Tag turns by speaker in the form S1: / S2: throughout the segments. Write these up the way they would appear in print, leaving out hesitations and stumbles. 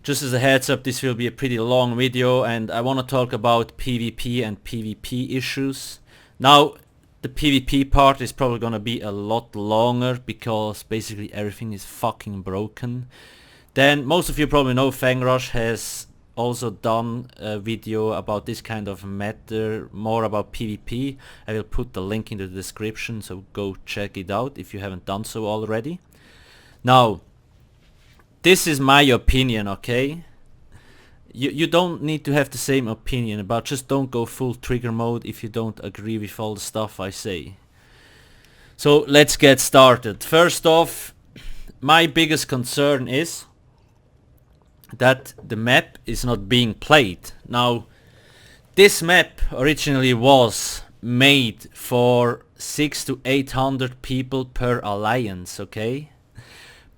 S1: Just as a heads up, this will be a pretty long video, and I want to talk about PvP and PvP issues. Now, the PvP part is probably gonna be a lot longer because basically everything is fucking broken. Then most of you probably know Fangrush has also done a video about this kind of matter, more about PvP. I will put the link in the description, so go check it out if you haven't done so already. Now, this is my opinion, okay? You don't need to have the same opinion, but just don't go full trigger mode if you don't agree with all the stuff I say. So let's get started. First off, my biggest concern is that the map is not being played. Now, this map originally was made for 600 to 800 people per alliance, okay?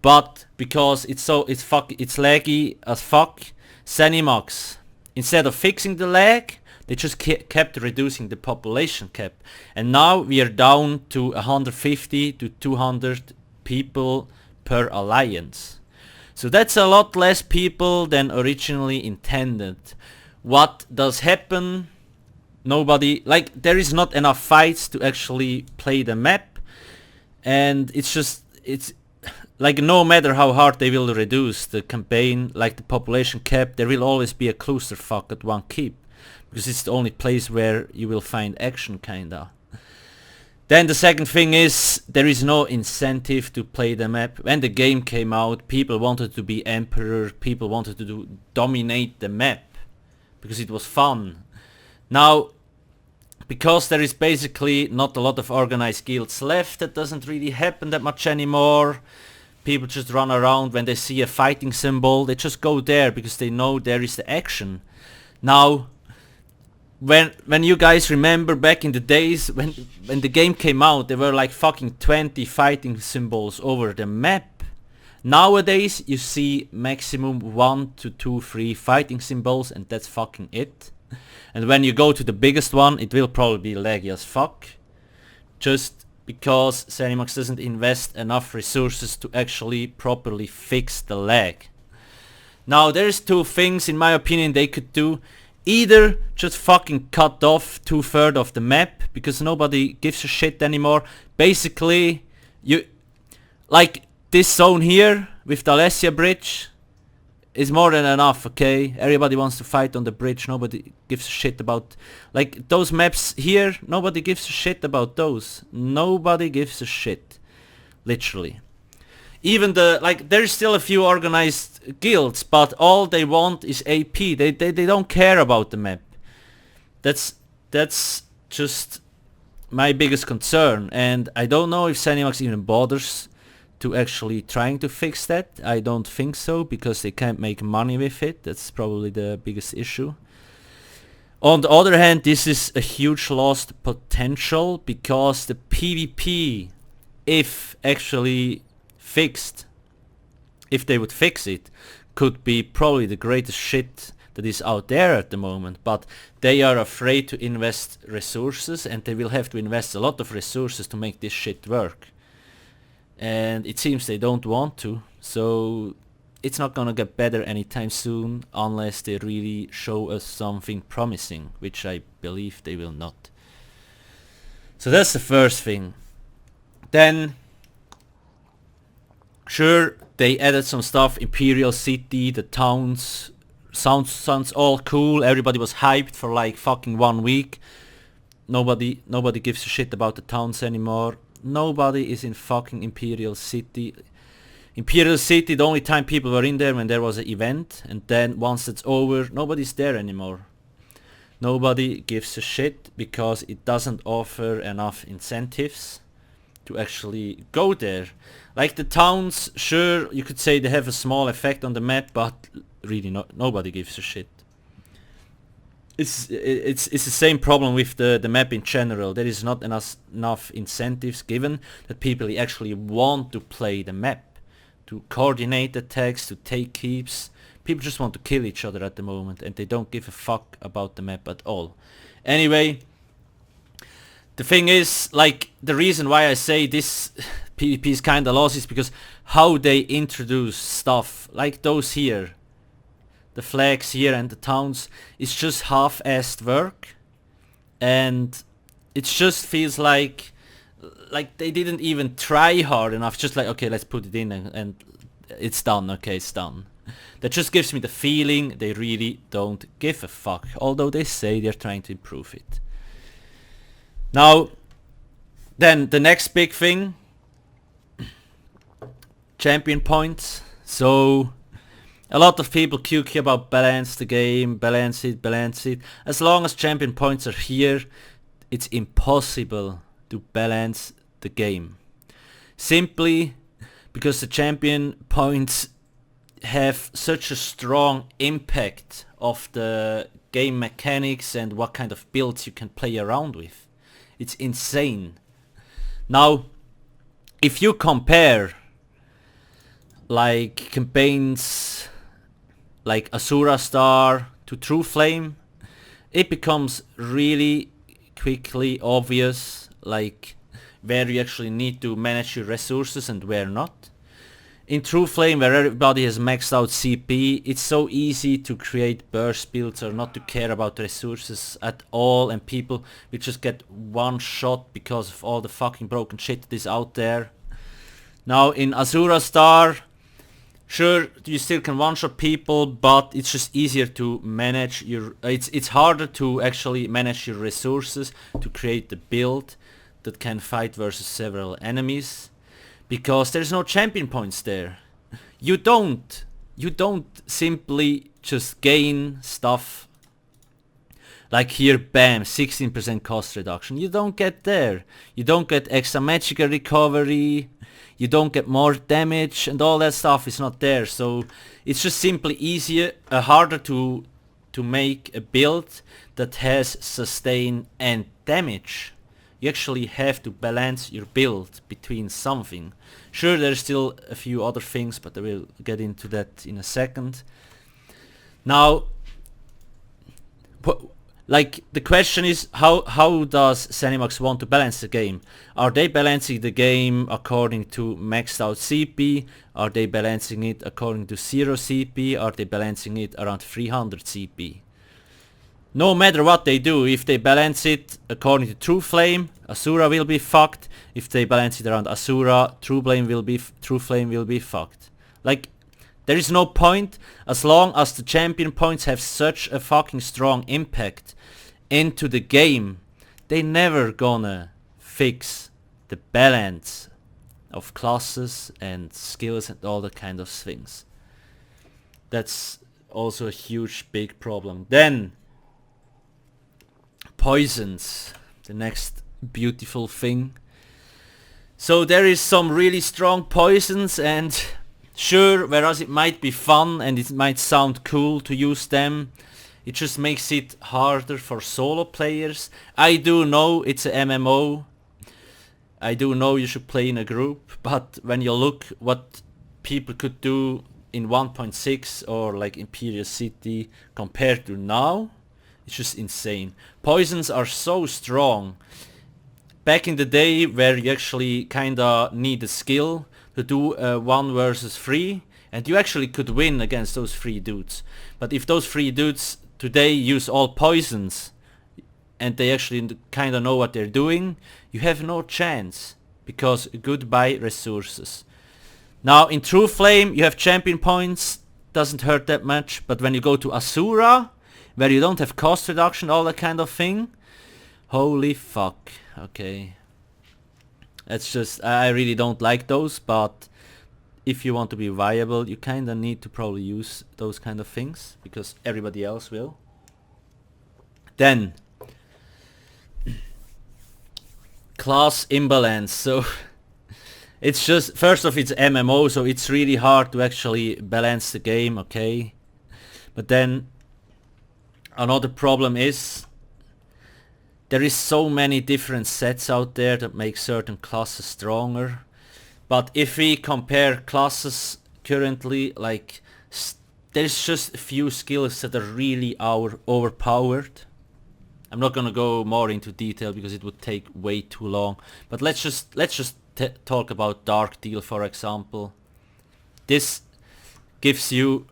S1: But because it's laggy as fuck, Zenimax, instead of fixing the lag, they just kept reducing the population cap, and now we are down to 150 to 200 people per alliance. So that's a lot less people than originally intended. What does happen? Nobody, like, there is not enough fights to actually play the map, and it's like, no matter how hard they will reduce the campaign, like the population cap, there will always be a clusterfuck at one keep, because it's the only place where you will find action, kinda. Then the second thing is, there is no incentive to play the map. When the game came out, people wanted to be emperor, people wanted to dominate the map, because it was fun. Now, because there is basically not a lot of organized guilds left, that doesn't really happen that much anymore. People just run around. When they see a fighting symbol, they just go there because they know there is the action. Now, when you guys remember back in the days when the game came out, there were like fucking 20 fighting symbols over the map. Nowadays you see maximum 1 to 2, 3 fighting symbols, and that's fucking it. And when you go to the biggest one, it will probably be laggy as fuck, just because Zenimax doesn't invest enough resources to actually properly fix the lag. Now, there's two things in my opinion they could do. Either just fucking cut off 2/3 of the map, because nobody gives a shit anymore. Basically, you, like, this zone here with the Alessia bridge is more than enough, okay? Everybody wants to fight on the bridge, nobody gives a shit about, like, those maps here, nobody gives a shit about those. Nobody gives a shit, literally. Even there's still a few organized guilds, but all they want is AP. They don't care about the map. That's just my biggest concern, and I don't know if Zenimax even bothers to actually trying to fix that. I don't think so, because they can't make money with it. That's probably the biggest issue. On the other hand, this is a huge lost potential, because the PvP, if actually fixed, if they would fix it, could be probably the greatest shit that is out there at the moment. But they are afraid to invest resources, and they will have to invest a lot of resources to make this shit work. And it seems they don't want to, so it's not gonna get better anytime soon unless they really show us something promising, which I believe they will not. So that's the first thing. Then, sure, they added some stuff, Imperial City, the towns, sounds all cool, everybody was hyped for like fucking 1 week. Nobody gives a shit about the towns anymore. Nobody is in fucking Imperial City. Imperial City, the only time people were in there when there was an event, and then once it's over, nobody's there anymore. Nobody gives a shit because it doesn't offer enough incentives to actually go there. Like the towns, sure, you could say they have a small effect on the map, but really nobody gives a shit. It's the same problem with the map in general. There is not enough incentives given that people actually want to play the map, to coordinate attacks, to take keeps. People just want to kill each other at the moment, and they don't give a fuck about the map at all. Anyway, the thing is, like, the reason why I say this PvP is kinda lost is because how they introduce stuff, like those here. the flags here and the towns, is just half-assed work, and it just feels like they didn't even try hard enough. Just like, okay, let's put it in and it's done. Okay, it's done. That just gives me the feeling they really don't give a fuck, although they say they're trying to improve it. Now, then the next big thing, champion points. So a lot of people QQ about balance the game, balance it. As long as champion points are here, it's impossible to balance the game. Simply because the champion points have such a strong impact of the game mechanics and what kind of builds you can play around with. It's insane. Now, if you compare like campaigns like Azura Star to True Flame, it becomes really quickly obvious like where you actually need to manage your resources and where not. In True Flame, where everybody has maxed out CP, it's so easy to create burst builds or not to care about resources at all, and people will just get one shot because of all the fucking broken shit that is out there. Now in Azura Star, sure, you still can one-shot people, but it's just easier to manage your... It's harder to actually manage your resources to create the build that can fight versus several enemies. Because there's no champion points there. You don't simply just gain stuff like here, bam, 16% cost reduction. You don't get there. You don't get extra magical recovery. You don't get more damage, and all that stuff is not there. So it's just simply easier, harder to make a build that has sustain and damage. You actually have to balance your build between something. Sure, there's still a few other things, but I will get into that in a second. Now, like the question is, how does ZeniMax want to balance the game? Are they balancing the game according to maxed out CP? Are they balancing it according to 0 CP? Are they balancing it around 300 CP? No matter what they do, if they balance it according to True Flame, Azura will be fucked. If they balance it around Azura, True Flame will be fucked. Like, there is no point as long as the champion points have such a fucking strong impact into the game. They never gonna fix the balance of classes and skills and all that kind of things. That's also a huge big problem. Then poisons, the next beautiful thing. So there is some really strong poisons, and sure, whereas it might be fun and it might sound cool to use them, it just makes it harder for solo players. I do know it's a MMO. I do know you should play in a group, but when you look what people could do in 1.6 or like Imperial City compared to now, it's just insane. Poisons are so strong. Back in the day where you actually kinda need a skill to do 1 versus 3, and you actually could win against those 3 dudes. But if those 3 dudes today use all poisons and they actually kinda know what they're doing, you have no chance, because goodbye resources. Now in True Flame you have champion points, doesn't hurt that much, but when you go to Azura, where you don't have cost reduction, all that kind of thing, holy fuck. Okay, that's just, I really don't like those, but if you want to be viable, you kinda need to probably use those kind of things, because everybody else will. Then class imbalance. So it's just, first off, it's MMO, so it's really hard to actually balance the game, okay? But then another problem is there is so many different sets out there that make certain classes stronger. But if we compare classes currently, like there's just a few skills that are really overpowered. I'm not gonna go more into detail because it would take way too long. But let's just talk about Dark Deal, for example. This gives you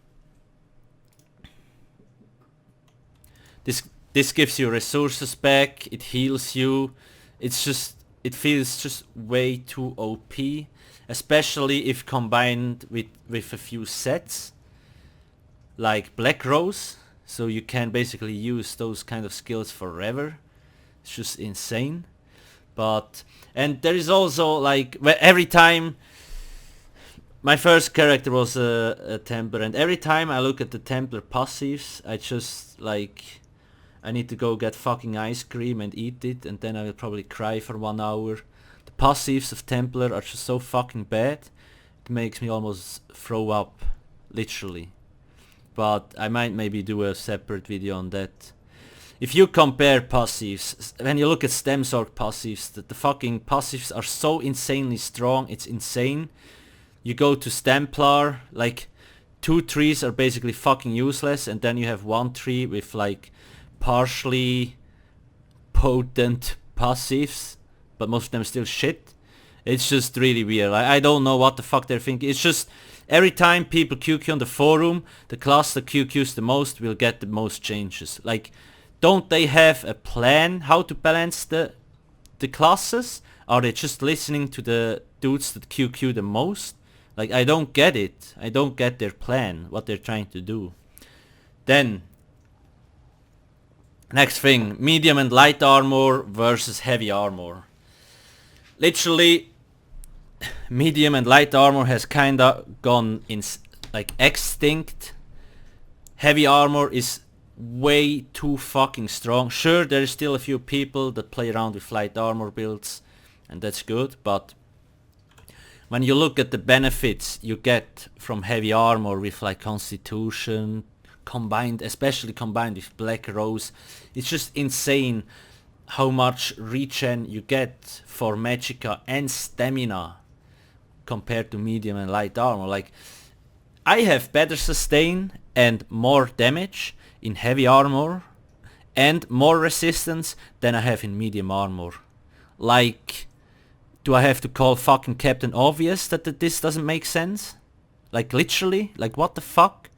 S1: This gives you resources back, it heals you. It feels just way too OP, especially if combined with a few sets like Blackrose, so you can basically use those kind of skills forever. It's just insane. And there is also like every time my first character was a Templar, and every time I look at the Templar passives, I just like, I need to go get fucking ice cream and eat it, and then I will probably cry for 1 hour. The passives of Templar are just so fucking bad, it makes me almost throw up, literally. But I might maybe do a separate video on that. If you compare passives, when you look at Stem Sword passives, the fucking passives are so insanely strong, it's insane. You go to Stemplar, like 2 trees are basically fucking useless, and then you have 1 tree with like partially potent passives, but most of them still shit. It's just really weird. I don't know what the fuck they're thinking. It's just every time people QQ on the forum, the class that QQs the most will get the most changes. Like, don't they have a plan how to balance the classes? Are they just listening to the dudes that QQ the most? Like, I don't get it. I don't get their plan, what they're trying to do. Then, next thing, medium and light armor versus heavy armor. Literally, medium and light armor has kinda gone like extinct. Heavy armor is way too fucking strong. Sure, there is still a few people that play around with light armor builds, and that's good, but when you look at the benefits you get from heavy armor with like Constitution, especially combined with Blackrose, it's just insane how much regen you get for Magicka and stamina compared to medium and light armor. Like, I have better sustain and more damage in heavy armor and more resistance than I have in medium armor. Like, do I have to call fucking Captain Obvious that this doesn't make sense? Like, literally? Like, what the fuck?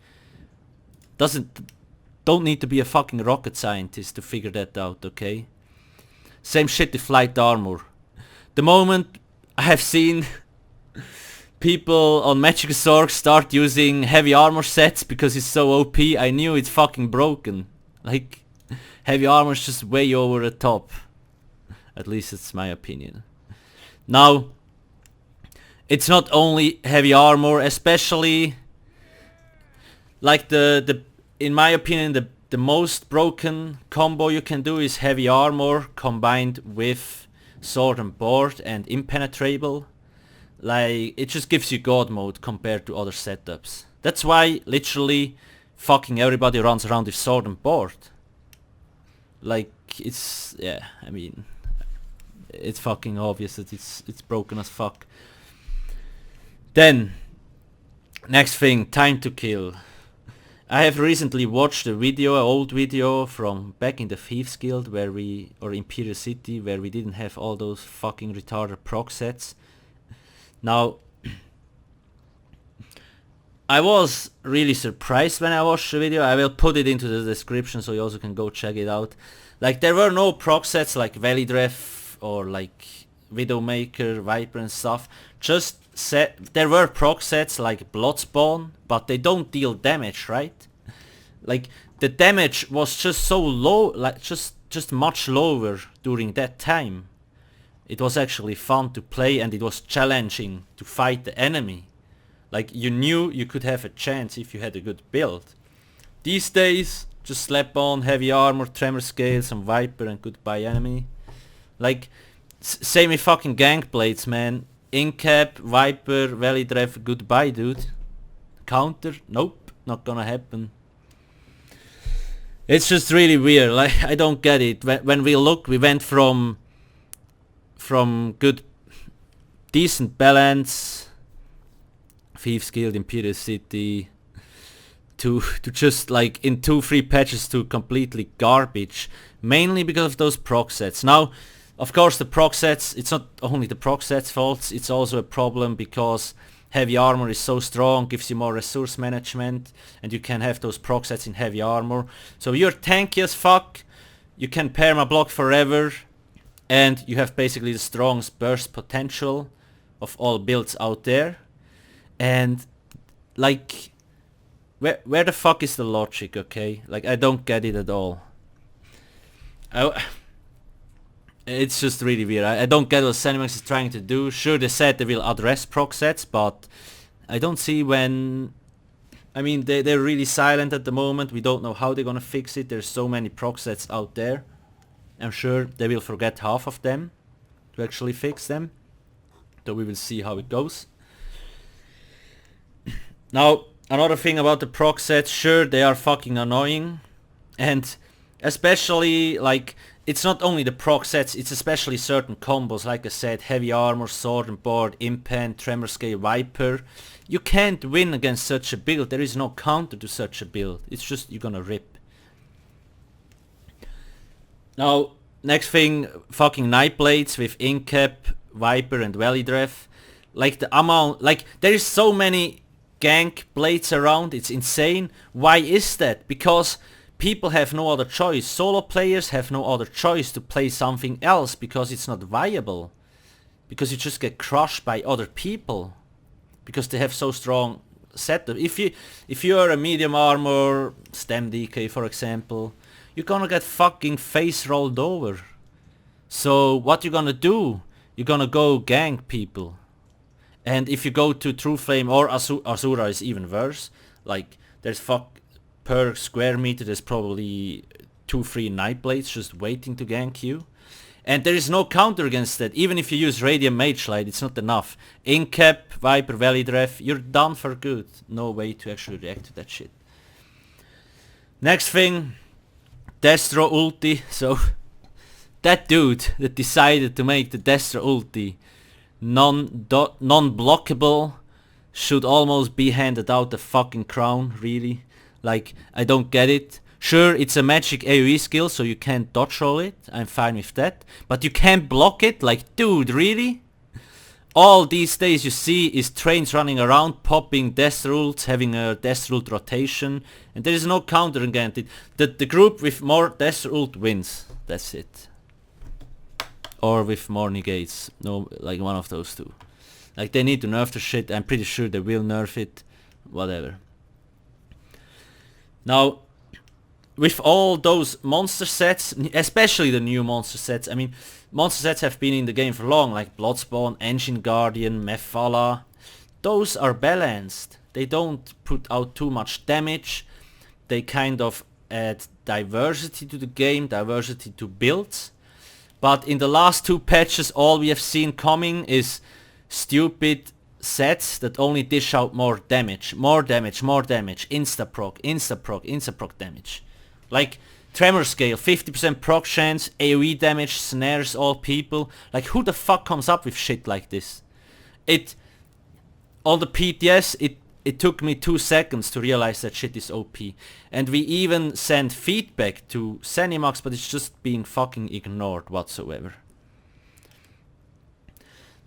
S1: Don't need to be a fucking rocket scientist to figure that out, okay? Same shit with light armor. The moment I have seen people on Magic Zork start using heavy armor sets because it's so OP, I knew it's fucking broken. Like, heavy armor is just way over the top. At least it's my opinion. Now, it's not only heavy armor, especially like in my opinion the most broken combo you can do is heavy armor combined with sword and board and impenetrable. Like, it just gives you god mode compared to other setups. That's why literally fucking everybody runs around with sword and board. Like, it's, yeah, I mean, it's fucking obvious that it's broken as fuck. Then, next thing, time to kill. I have recently watched an old video from back in the Thieves Guild or Imperial City, where we didn't have all those fucking retarded proc sets. Now, I was really surprised when I watched the video. I will put it into the description so you also can go check it out. Like, there were no proc sets like Velidref or like Widowmaker, Viper and stuff. There were proc sets like Bloodspawn, but they don't deal damage, right? Like, the damage was just so low, like just much lower during that time. It was actually fun to play and it was challenging to fight the enemy. Like, you knew you could have a chance if you had a good build. These days, just slap on heavy armor, tremor scale, some Viper and goodbye enemy. Like, same with fucking Gangblades, man. Incap, Viper, Velidref, goodbye, dude. Counter? Nope, not gonna happen. It's just really weird. Like, I don't get it. When we look, we went from good, decent balance, Thieves Guild, Imperial City, to just like in 2-3 patches to completely garbage, mainly because of those proc sets. Now, of course, the proc sets, it's not only the proc sets' faults, it's also a problem because heavy armor is so strong, gives you more resource management, and you can have those proc sets in heavy armor. So you're tanky as fuck, you can perma block forever, and you have basically the strongest burst potential of all builds out there. And like, where the fuck is the logic, okay? Like, I don't get it at all. It's just really weird. I don't get what ZeniMax is trying to do. Sure, they said they will address proc sets, but I don't see when... I mean, they're really silent at the moment. We don't know how they're gonna fix it. There's so many proc sets out there. I'm sure they will forget half of them to actually fix them. So we will see how it goes. Now, another thing about the proc sets, sure, they are fucking annoying. And especially, like, it's not only the proc sets, it's especially certain combos, like I said, heavy armor, sword and board, impen, tremor scale, viper. You can't win against such a build. There is no counter to such a build. It's just, you're gonna rip. Now, next thing, fucking Nightblades with Incap, Viper and Valley Dref. Like the amount, like there is so many gank blades around, it's insane. Why is that? Because people have no other choice. Solo players have no other choice to play something else because it's not viable. Because you just get crushed by other people. Because they have so strong setup. If you are a medium armor, stem DK for example, you're gonna get fucking face rolled over. So what you gonna do? You're gonna go gank people. And if you go to True Flame or Azura is even worse. Like there's per square meter there's probably 2-3 Nightblades just waiting to gank you. And there is no counter against that. Even if you use Radiant Mage Light, it's not enough. Incap, Viper, Valley Dref, you're done for good. No way to actually react to that shit. Next thing, Destro ulti. So that dude that decided to make the Destro ulti non-blockable should almost be handed out the fucking crown, really. Like, I don't get it. Sure, it's a magic AoE skill, so you can't dodge roll it. I'm fine with that. But you can't block it? Like, dude, really? All these days you see is trains running around, popping death rules, having a death rule rotation, and there is no counter against it. The group with more death rule wins. That's it. Or with more negates. No, like one of those two. Like, they need to nerf the shit. I'm pretty sure they will nerf it. Whatever. Now, with all those monster sets, especially the new monster sets, I mean, monster sets have been in the game for long, like Bloodspawn, Engine Guardian, Mephala. Those are balanced. They don't put out too much damage. They kind of add diversity to the game, diversity to builds. But in the last two patches, all we have seen coming is stupid sets that only dish out more damage, insta-proc, insta-proc, insta-proc damage. Like Tremor Scale, 50% proc chance, AoE damage, snares all people. Like, who the fuck comes up with shit like this? On the PTS, it took me 2 seconds to realize that shit is OP. And we even sent feedback to ZeniMax, but it's just being fucking ignored whatsoever.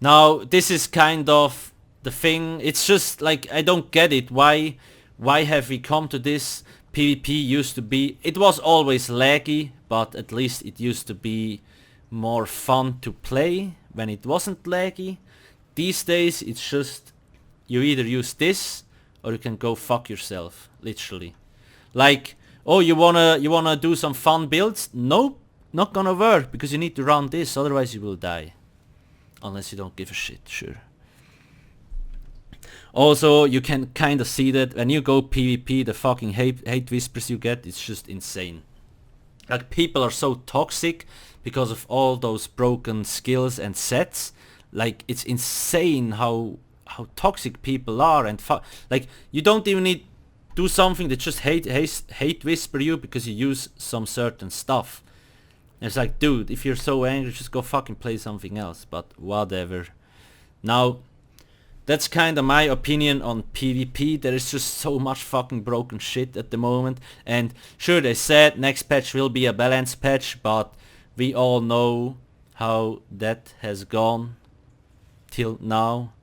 S1: Now, this is kind of the thing. It's just like, I don't get it. Why have we come to this? PvP used to be, it was always laggy, but at least it used to be more fun to play when it wasn't laggy. These days it's just, you either use this or you can go fuck yourself, literally. Like, oh, you wanna do some fun builds? Nope, not gonna work, because you need to run this, otherwise you will die. Unless you don't give a shit, sure. Also, you can kind of see that when you go PvP, the fucking hate whispers you get, it's just insane. Like, people are so toxic because of all those broken skills and sets. Like, it's insane how toxic people are, and like, you don't even need do something that just hate whisper you because you use some certain stuff. And it's like, dude, if you're so angry, just go fucking play something else. But whatever. Now, that's kind of my opinion on PvP. There is just so much fucking broken shit at the moment. And sure, they said next patch will be a balanced patch, but we all know how that has gone till now.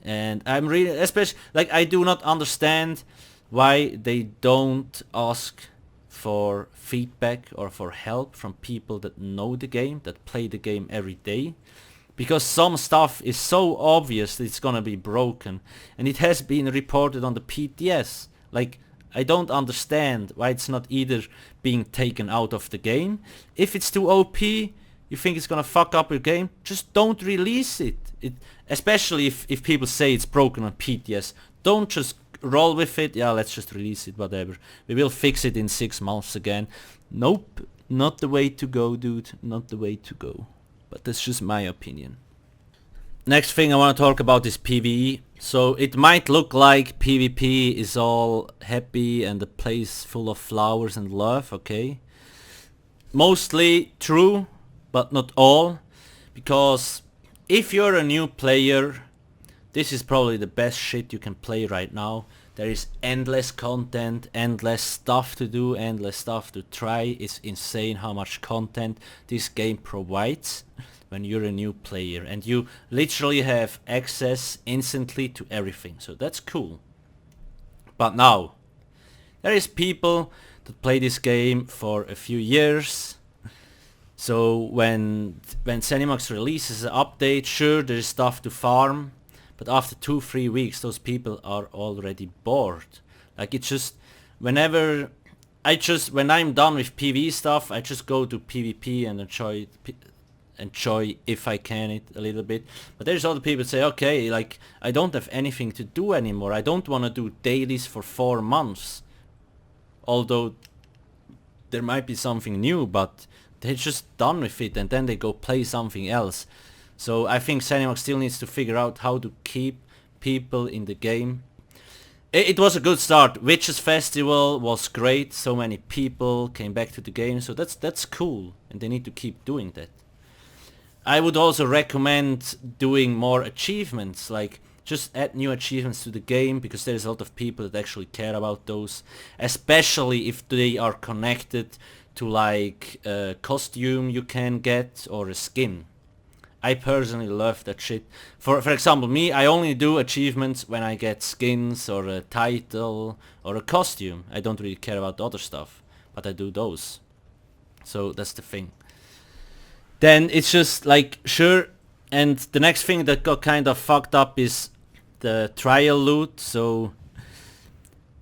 S1: And I'm really, especially, like, I do not understand why they don't ask for feedback or for help from people that know the game, that play the game every day. Because some stuff is so obvious that it's gonna be broken. And it has been reported on the PTS. Like, I don't understand why it's not either being taken out of the game. If it's too OP, you think it's gonna fuck up your game, just don't release it. Especially if people say it's broken on PTS. Don't just roll with it. Yeah, let's just release it, whatever. We will fix it in 6 months again. Nope, not the way to go, dude. Not the way to go. But that's just my opinion. Next thing I want to talk about is PvE. So it might look like PvP is all happy and the place full of flowers and love, okay? Mostly true, but not all. Because if you're a new player, this is probably the best shit you can play right now. There is endless content, endless stuff to do, endless stuff to try. It's insane how much content this game provides when you're a new player. And you literally have access instantly to everything. So that's cool. But now, there is people that play this game for a few years. So when ZeniMax releases an update, sure, there is stuff to farm. But after 2-3 weeks, those people are already bored. Like, it's just, when I'm done with PvE stuff, I just go to PvP and enjoy if I can it a little bit. But there's other people that say, okay, like, I don't have anything to do anymore. I don't want to do dailies for 4 months. Although there might be something new, but they're just done with it and then they go play something else. So I think ZeniMax still needs to figure out how to keep people in the game. It was a good start. Witches Festival was great. So many people came back to the game. So that's cool. And they need to keep doing that. I would also recommend doing more achievements. Like, just add new achievements to the game, because there's a lot of people that actually care about those. Especially if they are connected to, like, a costume you can get or a skin. I personally love that shit. For example, me, I only do achievements when I get skins or a title or a costume. I don't really care about the other stuff, but I do those. So that's the thing. Then it's just like, sure, and the next thing that got kind of fucked up is the trial loot. So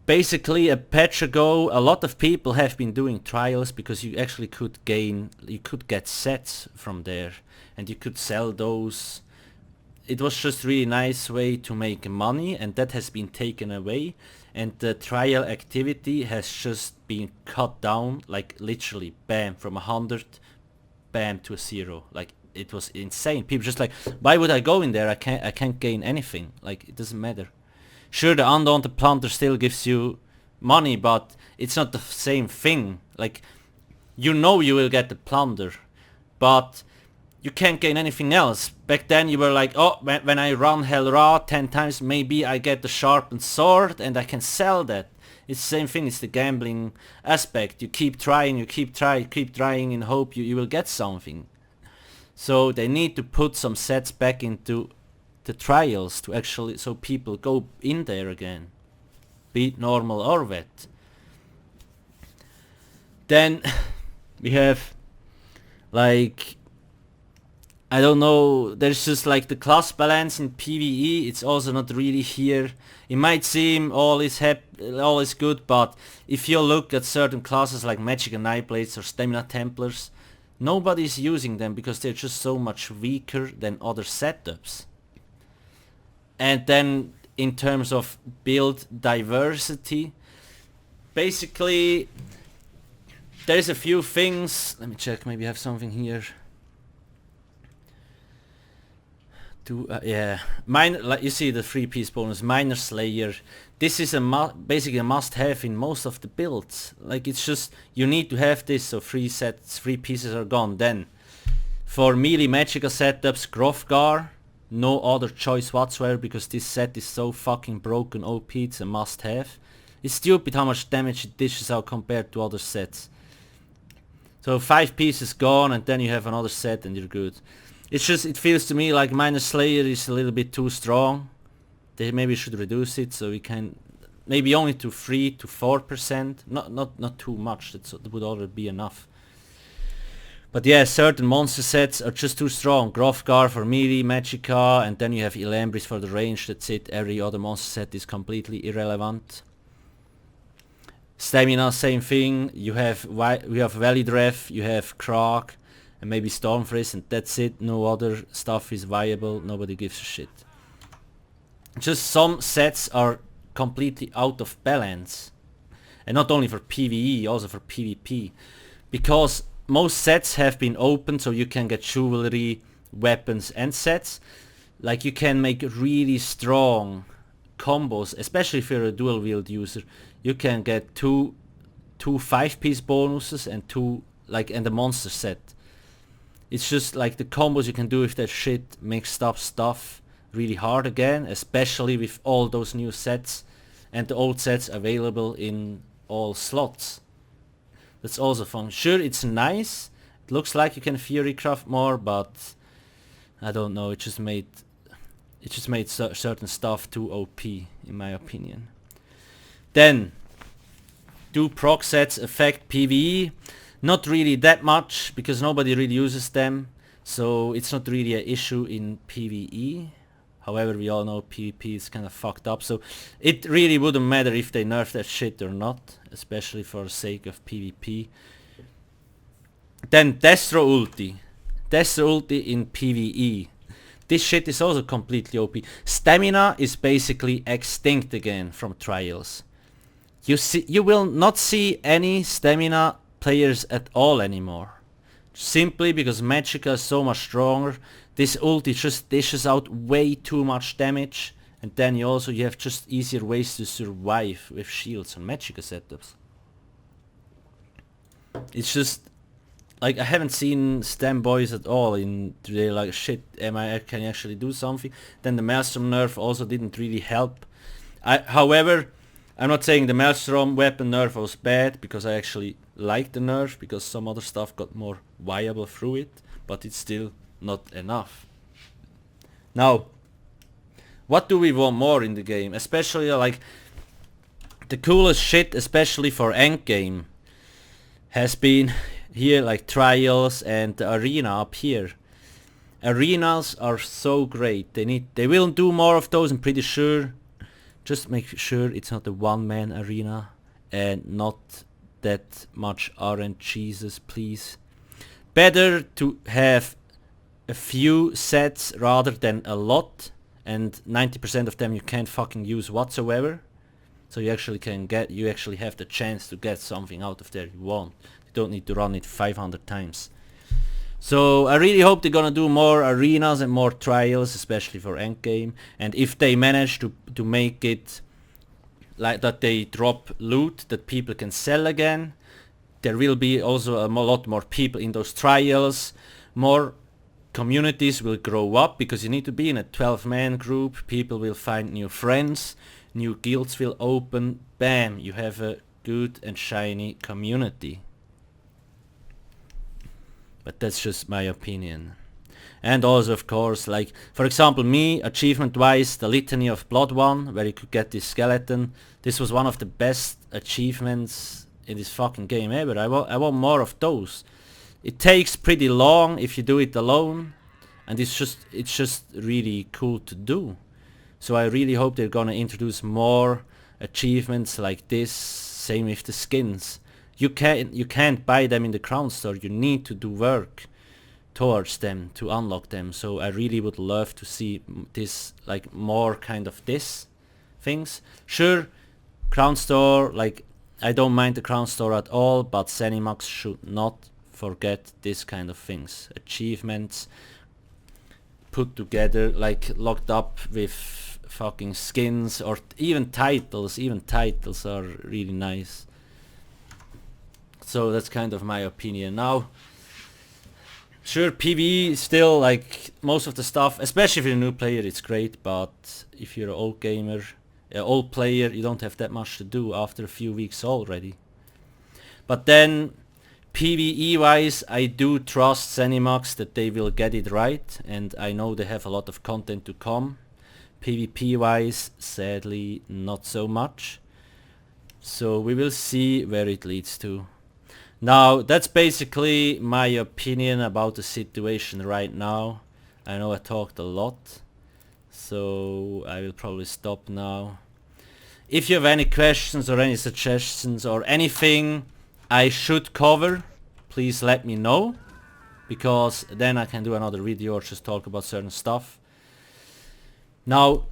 S1: basically a patch ago, a lot of people have been doing trials because you actually could get sets from there. And you could sell those. It was just really nice way to make money, and that has been taken away. And the trial activity has just been cut down, like literally, bam, from 100, bam, to 0. Like, it was insane. People just like, why would I go in there? I can't gain anything. Like, it doesn't matter. Sure, the Undaunted Plunder still gives you money, but it's not the same thing. Like, you know you will get the plunder, but you can't gain anything else. Back then you were like, oh, when I run Hell Ra 10 times, maybe I get the sharpened sword and I can sell that. It's the same thing, it's the gambling aspect. You keep trying, you keep trying in hope you will get something. So they need to put some sets back into the trials to actually, so people go in there again. Be it normal or vet. Then we have, like, I don't know, there's just like the class balance in PvE, it's also not really here. It might seem all is good, but if you look at certain classes like Magic and Nightblades or Stamina Templars, nobody's using them because they're just so much weaker than other setups. And then in terms of build diversity, basically there's a few things. Let me check, maybe I have something here. Yeah, like you see the 3-piece bonus, Minor Slayer. This is basically a must-have in most of the builds. Like, it's just, you need to have this, so 3 pieces are gone. Then, for melee magical setups, Grofgar, no other choice whatsoever, because this set is so fucking broken OP, it's a must-have. It's stupid how much damage it dishes out compared to other sets. So 5 pieces gone, and then you have another set and you're good. It's just, it feels to me like Minor Slayer is a little bit too strong. They maybe should reduce it so we can maybe only to 3 to 4%. Not too much. That would already be enough. But yeah, certain monster sets are just too strong. Grofgar for melee, Magicka, and then you have Elambris for the range. That's it. Every other monster set is completely irrelevant. Stamina, same thing. You have Validref, you have Proc, and maybe Stormfrizz, and that's it. No other stuff is viable. Nobody gives a shit. Just some sets are completely out of balance. And not only for PvE, also for PvP. Because most sets have been opened so you can get jewelry, weapons and sets. Like you can make really strong combos, especially if you're a dual wield user. You can get two 5-piece bonuses and and a monster set. It's just like the combos you can do with that shit makes stuff really hard again, especially with all those new sets and the old sets available in all slots. That's also fun. Sure, it's nice. It looks like you can Fury craft more, but I don't know. It just made certain stuff too OP, in my opinion. Then, do proc sets affect PvE? Not really that much, because nobody really uses them. So it's not really an issue in PvE. However, we all know PvP is kind of fucked up, so it really wouldn't matter if they nerf that shit or not, especially for the sake of PvP. Then Destro ulti. Destro ulti in PvE. This shit is also completely OP. Stamina is basically extinct again from trials. You will not see any stamina players at all anymore. Simply because Magicka is so much stronger. This ulti just dishes out way too much damage, and then you have just easier ways to survive with shields and Magicka setups. It's just like I haven't seen stem boys at all in today. Like shit, can I actually do something? Then the Maelstrom nerf also didn't really help. However, I'm not saying the Maelstrom weapon nerf was bad, because I actually like the nerf because some other stuff got more viable through it, but it's still not enough. Now, what do we want more in the game? Especially like the coolest shit, especially for endgame, has been here like trials and the arena up here. Arenas are so great. They will do more of those, I'm pretty sure. Just make sure it's not a one-man arena and not that much RNGesus, please. Better to have a few sets rather than a lot, and 90% of them you can't fucking use whatsoever. So you actually have the chance to get something out of there you want. You don't need to run it 500 times. So I really hope they're gonna do more arenas and more trials, especially for endgame. And if they manage to make it like that, they drop loot that people can sell again, there will be also a lot more people in those trials. More communities will grow up, because you need to be in a 12-man group. People will find new friends, new guilds will open. Bam, you have a good and shiny community. But that's just my opinion. And also, of course, like for example me, achievement wise, the Litany of Blood one, where you could get this skeleton, this was one of the best achievements in this fucking game ever. I want more of those. It takes pretty long if you do it alone, and it's just really cool to do. So I really hope they're gonna introduce more achievements like this. Same with the skins. You can't buy them in the crown store. You need to do work towards them to unlock them. So I really would love to see this, like more kind of this things. Sure, crown store, like I don't mind the crown store at all, but Zenimax should not forget this kind of things. Achievements put together, like locked up with fucking skins, or even titles. Even titles are really nice. So that's kind of my opinion. Now, sure, PvE is still like most of the stuff, especially if you're a new player, it's great, but if you're an old gamer, an old player, you don't have that much to do after a few weeks already. But then, PvE wise, I do trust Zenimax that they will get it right, and I know they have a lot of content to come. PvP wise, sadly not so much. So we will see where it leads to. Now that's basically my opinion about the situation right now. I know I talked a lot, so I will probably stop now. If you have any questions or any suggestions or anything I should cover, please let me know, because then I can do another video or just talk about certain stuff. Now,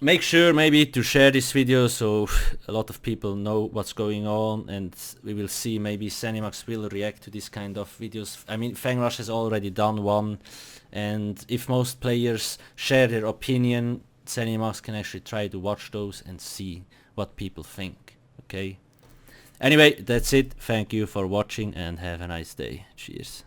S1: make sure maybe to share this video so a lot of people know what's going on, and we will see, maybe Zenimax will react to this kind of videos. I mean, Fangrush has already done one, and if most players share their opinion, Zenimax can actually try to watch those and see what people think. Okay? Anyway, that's it. Thank you for watching and have a nice day. Cheers.